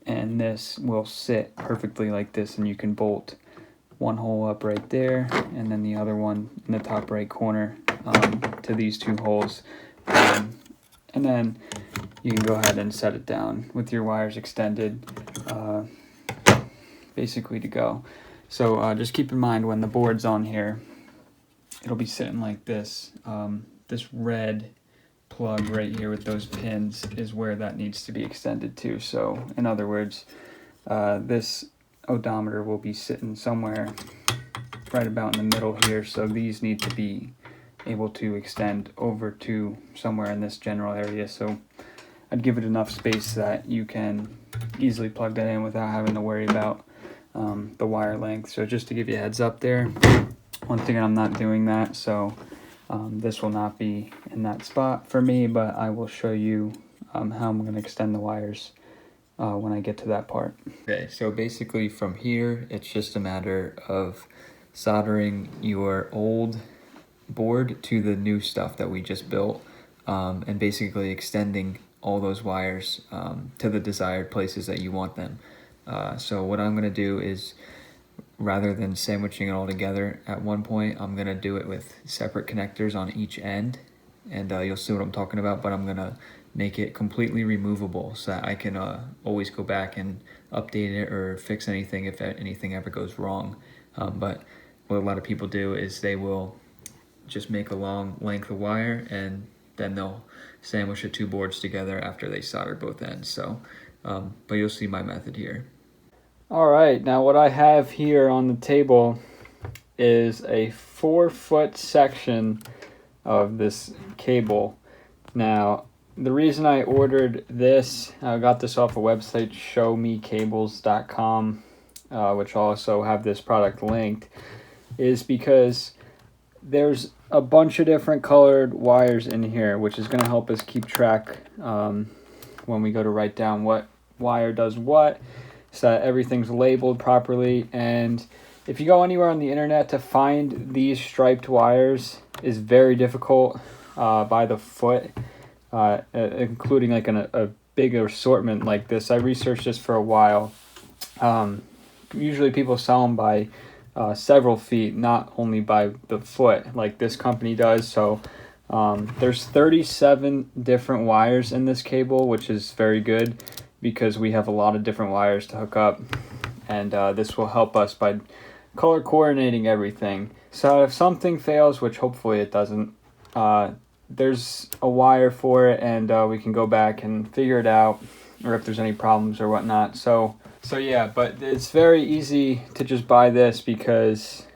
B: and this will sit perfectly like this, and you can bolt one hole up right there and then the other one in the top right corner to these two holes. And then you can go ahead and set it down with your wires extended, basically to go. So just keep in mind when the board's on here, it'll be sitting like this. This red plug right here with those pins is where that needs to be extended to. So in other words, this odometer will be sitting somewhere right about in the middle here. So these need to be able to extend over to somewhere in this general area. So I'd give it enough space that you can easily plug that in without having to worry about the wire length. So just to give you a heads up there, once again, I'm not doing that, so this will not be in that spot for me, but I will show you how I'm going to extend the wires when I get to that part. Okay, so basically from here, it's just a matter of soldering your old board to the new stuff that we just built, and basically extending all those wires to the desired places that you want them. So what I'm going to do is, rather than sandwiching it all together at one point, I'm going to do it with separate connectors on each end, and you'll see what I'm talking about, but I'm going to make it completely removable so that I can always go back and update it or fix anything if anything ever goes wrong. But what a lot of people do is they will just make a long length of wire, and then they'll sandwich the two boards together after they solder both ends. So, but you'll see my method here. All right, now what I have here on the table is a 4-foot section of this cable. Now, the reason I ordered this, I got this off a website, showmecables.com, which also have this product linked, is because there's a bunch of different colored wires in here, which is going to help us keep track when we go to write down what wire does what, so that everything's labeled properly. And if you go anywhere on the internet, to find these striped wires is very difficult by the foot, including like a big assortment like this. I researched this for a while. Usually people sell them by several feet, not only by the foot like this company does. So there's 37 different wires in this cable, which is very good because we have a lot of different wires to hook up, and this will help us by color coordinating everything. So if something fails, which hopefully it doesn't, there's a wire for it, and we can go back and figure it out, or if there's any problems or whatnot. So yeah, but it's very easy to just buy this because,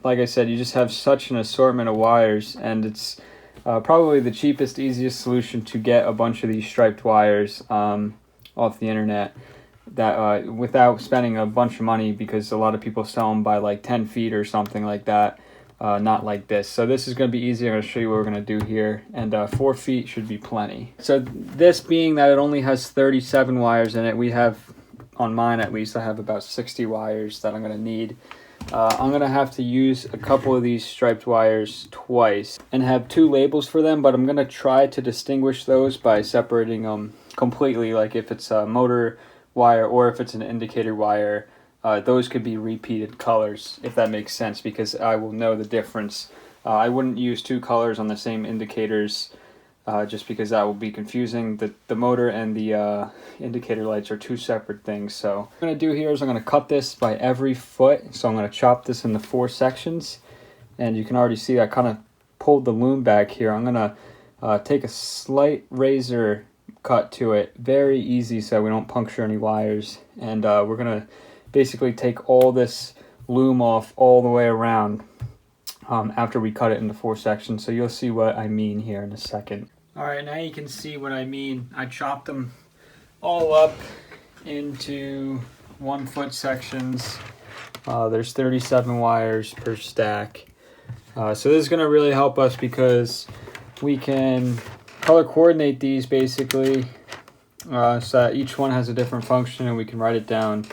B: like I said, you just have such an assortment of wires, and it's probably the cheapest, easiest solution to get a bunch of these striped wires off the internet, that without spending a bunch of money, because a lot of people sell them by like 10 feet or something like that, not like this. So this is going to be easy. I'm going to show you what we're going to do here, and 4 feet should be plenty. So this being that it only has 37 wires in it, we have, on mine at least, I have about 60 wires that I'm going to need. I'm going to have to use a couple of these striped wires twice and have 2 labels for them, but I'm going to try to distinguish those by separating them completely. Like if it's a motor wire or if it's an indicator wire, those could be repeated colors, if that makes sense, because I will know the difference. I wouldn't use 2 colors on the same indicators, just because that will be confusing. The motor and the indicator lights are 2 separate things. So what I'm going to do here is I'm going to cut this by every foot. So I'm going to chop this into 4 sections, and you can already see I kind of pulled the loom back here. I'm going to take a slight razor cut to it, very easy, so we don't puncture any wires, and we're going to basically take all this loom off all the way around after we cut it into 4 sections. So you'll see what I mean here in a second. All right, now you can see what I mean. I chopped them all up into 1 foot sections. There's 37 wires per stack. So this is going to really help us because we can color coordinate these basically, so that each one has a different function, and we can write it down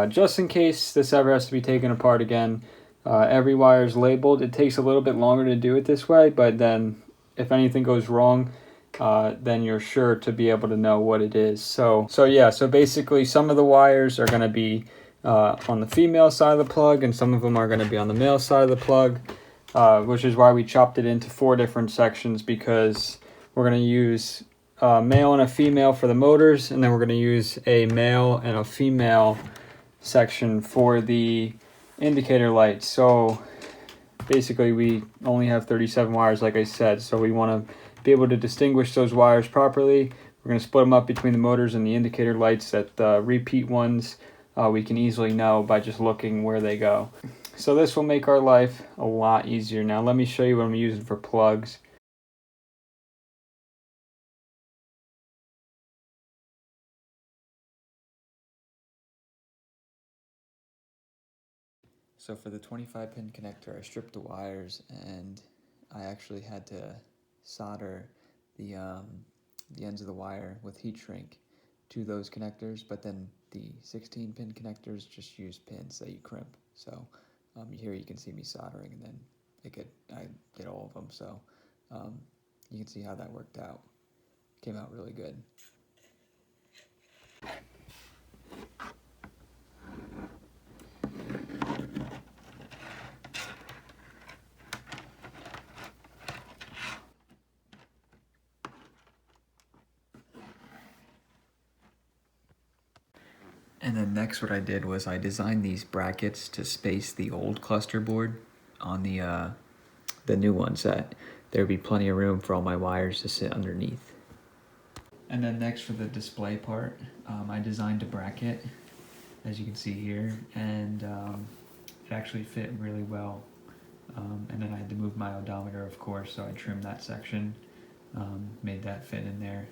B: just in case this ever has to be taken apart again. Every wire is labeled. It takes a little bit longer to do it this way, but then if anything goes wrong, then you're sure to be able to know what it is. So yeah, so basically some of the wires are going to be on the female side of the plug, and some of them are going to be on the male side of the plug. which is why we chopped it into 4 different sections, because we're going to use a male and a female for the motors, and then we're going to use a male and a female section for the indicator lights. So basically we only have 37 wires, like I said, so we want to be able to distinguish those wires properly. We're going to split them up between the motors and the indicator lights. That the repeat ones we can easily know by just looking where they go. So this will make our life a lot easier. Now let me show you what I'm using for plugs. So for the 25 pin connector, I stripped the wires, and I actually had to solder the ends of the wire with heat shrink to those connectors, but then the 16 pin connectors just use pins that you crimp. So here you can see me soldering, and then I get all of them. So you can see how that worked out. Came out really good. And then next what I did was I designed these brackets to space the old cluster board on the new ones, that there would be plenty of room for all my wires to sit underneath. And then next for the display part, I designed a bracket, as you can see here, and it actually fit really well. And then I had to move my odometer, of course, so I trimmed that section, made that fit in there,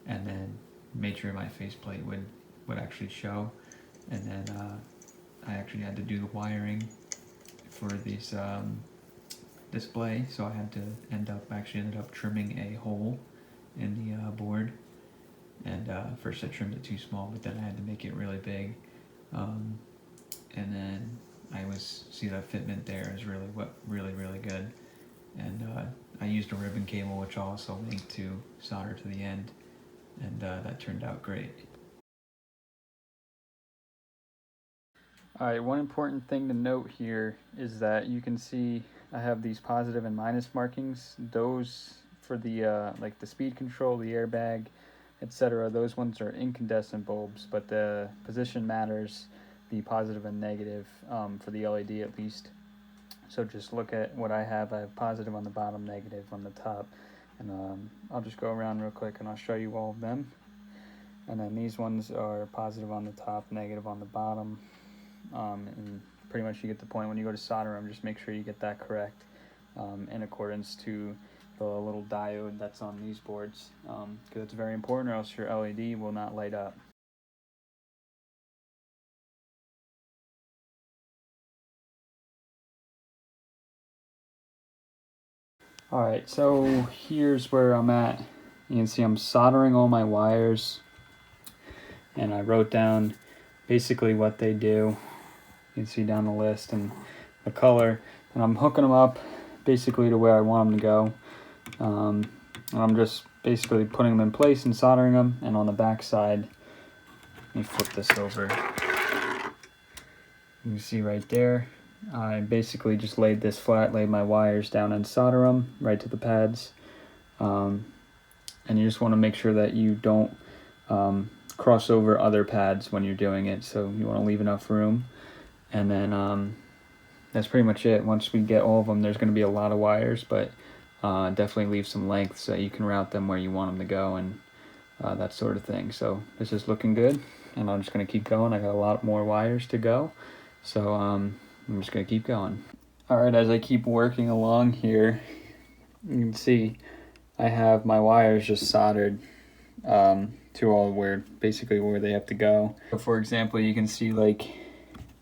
B: and then made sure my faceplate would actually show. And then I actually had to do the wiring for this display, so I had to ended up trimming a hole in the board. And first I trimmed it too small, but then I had to make it really big. And then see that fitment there is really good. And I used a ribbon cable, which I'll also link to solder to the end, and that turned out great. Alright, one important thing to note here is that you can see I have these positive and minus markings. Those for the like the speed control, the airbag, etc. Those ones are incandescent bulbs, but the position matters, the positive and negative, for the LED at least. So just look at what I have. I have positive on the bottom, negative on the top. And I'll just go around real quick and I'll show you all of them. And then these ones are positive on the top, negative on the bottom. And pretty much you get the point. When you go to solder them, just make sure you get that correct, in accordance to the little diode that's on these boards, because it's very important, or else your LED will not light up. Alright, so here's where I'm at. You can see I'm soldering all my wires, and I wrote down basically what they do. You can see down the list and the color, and I'm hooking them up basically to where I want them to go. And I'm just basically putting them in place and soldering them. And on the back side, let me flip this over. You can see right there, I basically just laid this flat, laid my wires down and solder them right to the pads. And you just want to make sure that you don't cross over other pads when you're doing it. So you want to leave enough room. And then that's pretty much it. Once we get all of them, there's going to be a lot of wires, but definitely leave some length so you can route them where you want them to go, and that sort of thing. So this is looking good, and I'm just going to keep going. I got a lot more wires to go, so I'm just going to keep going. Alright, as I keep working along here, you can see I have my wires just soldered to all basically where they have to go. So for example, you can see like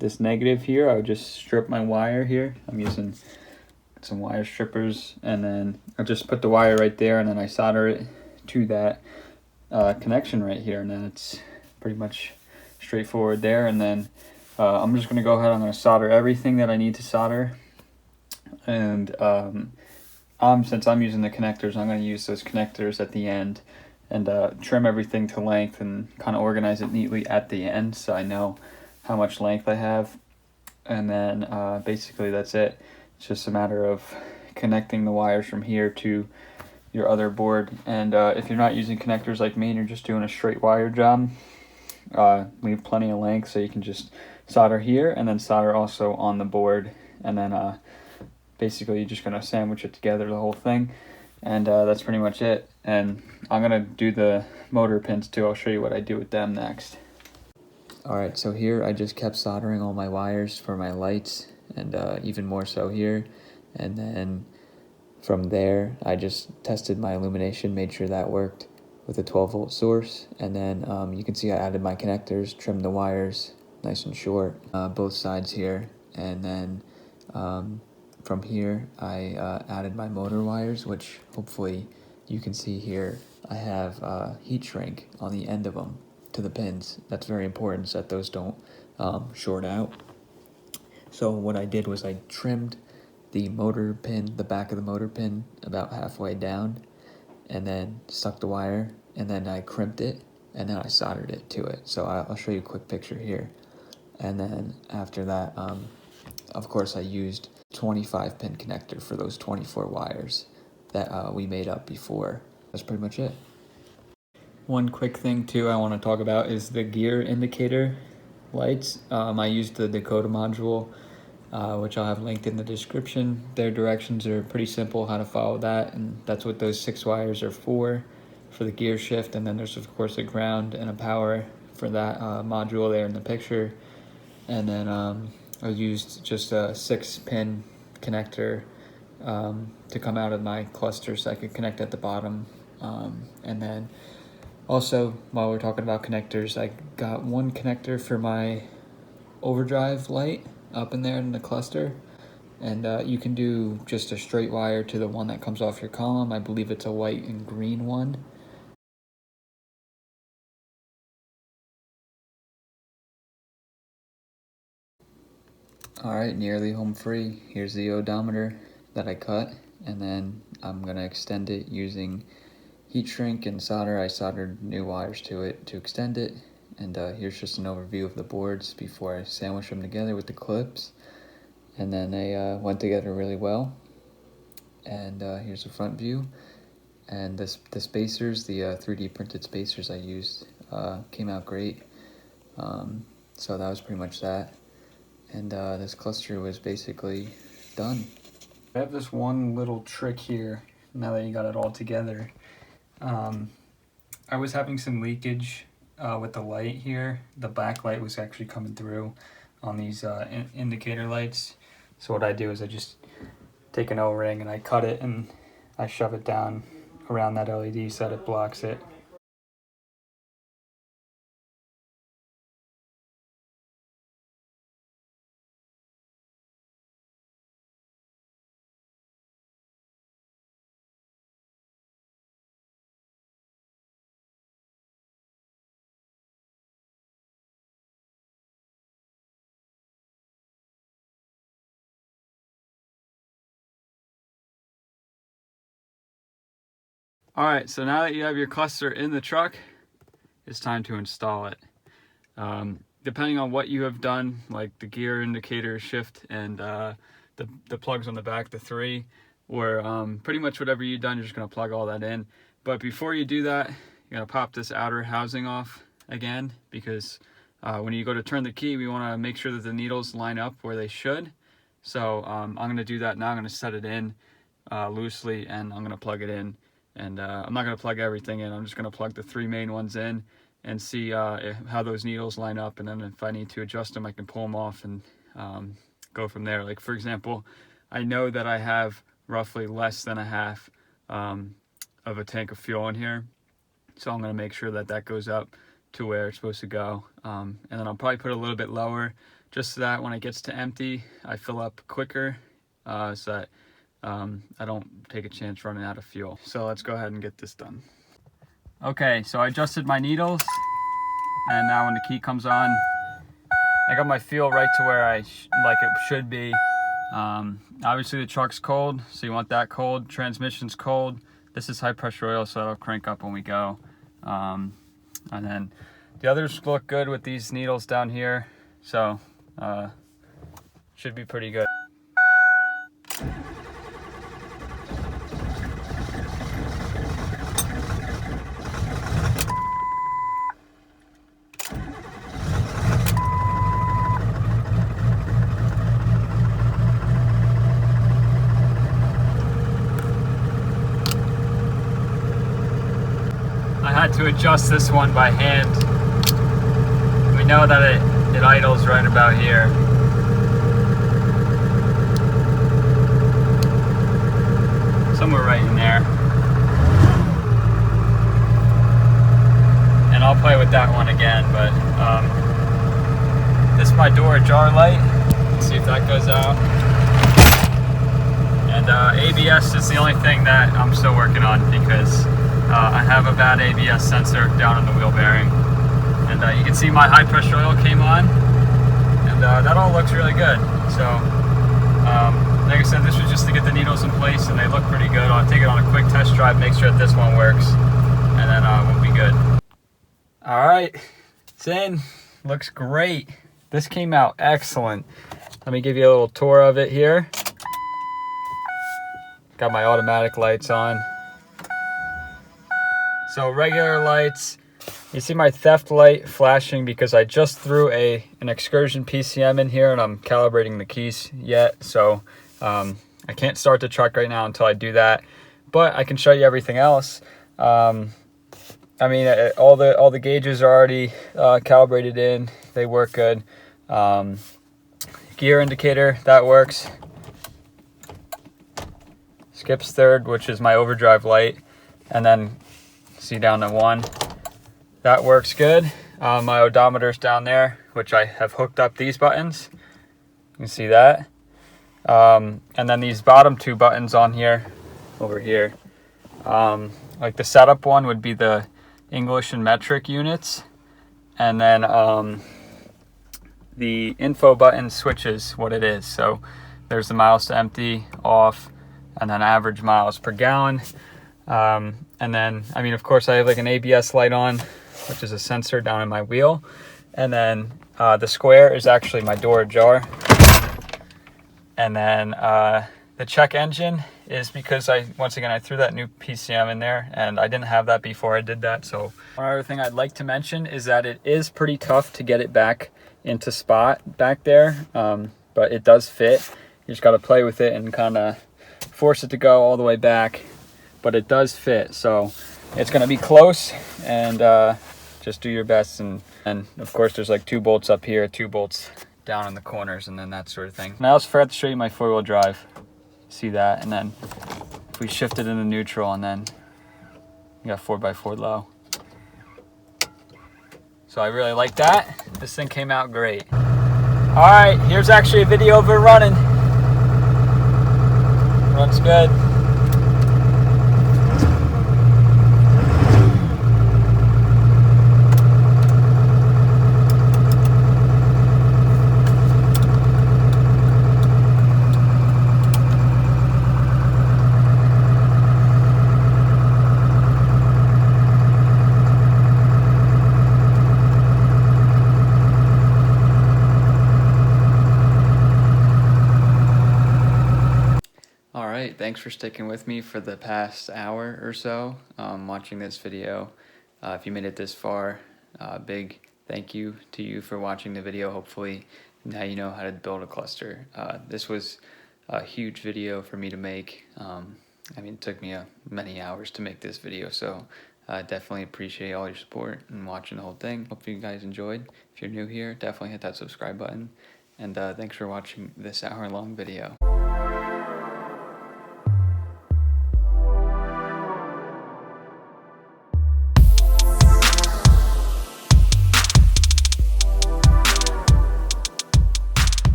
B: this negative here, I would just strip my wire here. I'm using some wire strippers, and then I just put the wire right there, and then I solder it to that connection right here, and then it's pretty much straightforward there. And then I'm just going to go ahead, I'm going to solder everything that I need to solder, and since I'm using the connectors, I'm going to use those connectors at the end, and trim everything to length and kind of organize it neatly at the end so I know how much length I have. and then basically that's it. It's just a matter of connecting the wires from here to your other board. And if you're not using connectors like me and you're just doing a straight wire job, leave plenty of length so you can just solder here and then solder also on the board, and then basically you're just going to sandwich it together, the whole thing, and that's pretty much it. And I'm going to do the motor pins too. I'll show you what I do with them next. Alright, so here I just kept soldering all my wires for my lights, and even more so here, and then from there I just tested my illumination, made sure that worked with a 12-volt source, and then you can see I added my connectors, trimmed the wires nice and short, both sides here, and then from here I added my motor wires, which hopefully you can see here. I have heat shrink on the end of them to the pins. That's very important so that those don't short out. So what I did was I trimmed the motor pin, the back of the motor pin, about halfway down, and then stuck the wire, and then I crimped it, and then I soldered it to it. So I'll show you a quick picture here. And then after that, of course I used 25 pin connector for those 24 wires that we made up before. That's pretty much it. One quick thing too I want to talk about is the gear indicator lights. I used the Dakota module, which I'll have linked in the description. Their directions are pretty simple how to follow that, and that's what those 6 wires are for the gear shift. And then there's of course a ground and a power for that module there in the picture. And then I used just a 6-pin connector to come out of my cluster so I could connect at the bottom. And then also, while we're talking about connectors, I got one connector for my overdrive light up in there in the cluster, and you can do just a straight wire to the one that comes off your column. I believe it's a white and green one. Alright, nearly home free. Here's the odometer that I cut, and then I'm going to extend it using heat shrink and solder. I soldered new wires to it to extend it, and here's just an overview of the boards before I sandwich them together with the clips, and then they went together really well. And here's the front view, and the spacers, the 3D printed spacers I used came out great. So that was pretty much that, and this cluster was basically done. I have this one little trick here now that you got it all together. I was having some leakage with the light here. The backlight was actually coming through on these indicator lights. So what I do is I just take an O-ring and I cut it and I shove it down around that LED so that it blocks it. All right, so now that you have your cluster in the truck, it's time to install it. Depending on what you have done, like the gear indicator shift and the plugs on the back, the 3, or pretty much whatever you've done, you're just gonna plug all that in. But before you do that, you're gonna pop this outer housing off again, because when you go to turn the key, we wanna make sure that the needles line up where they should. So I'm gonna do that now. I'm gonna set it in loosely, and I'm gonna plug it in. And I'm not going to plug everything in. I'm just going to plug the 3 main ones in and see how those needles line up. And then if I need to adjust them, I can pull them off and go from there. Like, for example, I know that I have roughly less than a half of a tank of fuel in here. So I'm going to make sure that that goes up to where it's supposed to go. And then I'll probably put it a little bit lower just so that when it gets to empty, I fill up quicker so that I don't take a chance running out of fuel. So let's go ahead and get this done. Okay, so I adjusted my needles, and now when the key comes on, I got my fuel right to where like it should be. Obviously the truck's cold, so you want that cold. Transmission's cold. This is high pressure oil, so it'll crank up when we go. And then the others look good with these needles down here. So Should be pretty good. I had to adjust this one by hand. We know that it idles right about here. Somewhere right in there. And I'll play with that one again, but this is my door ajar light. Let's see if that goes out. And ABS is the only thing that I'm still working on because I have a bad ABS sensor down on the wheel bearing. And you can see my high pressure oil came on, and that all looks really good. So like I said, this was just to get the needles in place, and they look pretty good. I'll take it on a quick test drive, make sure that this one works, and then we'll be good. All right, it's in. Looks great. This came out excellent. Let me give you a little tour of it here. Got my automatic lights on. So regular lights. You see my theft light flashing because I just threw an Excursion PCM in here and I'm calibrating the keys yet. So I can't start the truck right now until I do that. But I can show you everything else. I mean, all the gauges are already calibrated in. They work good. Gear indicator, that works. Skips third, which is my overdrive light. And then see down to 1. That works good. My odometer's down there, which I have hooked up these buttons. You can see that. And then these bottom 2 buttons on here, over here. Like the setup one would be the English and metric units. And then the info button switches what it is. So there's the miles to empty, off, and then average miles per gallon. And then, I mean, of course, I have like an ABS light on, which is a sensor down in my wheel. And then the square is actually my door ajar. And then the check engine is because once again, I threw that new PCM in there and I didn't have that before I did that. So one other thing I'd like to mention is that it is pretty tough to get it back into spot back there. But it does fit. You just got to play with it and kind of force it to go all the way back. But it does fit. So it's going to be close, and just do your best. And of course, there's like 2 bolts up here, 2 bolts down in the corners, and then that sort of thing. And I also forgot to show you my 4-wheel drive. See that? And then if we shift it into neutral, and then you got 4x4 low. So I really like that. This thing came out great. All right, here's actually a video of it running. Runs good. Thanks for sticking with me for the past hour or so watching this video. If you made it this far, big thank you to you for watching the video. Hopefully now you know how to build a cluster. This was a huge video for me to make. I mean, it took me many hours to make this video, so definitely appreciate all your support and watching the whole thing. Hope you guys enjoyed. If you're new here, definitely hit that subscribe button. And thanks for watching this hour-long video.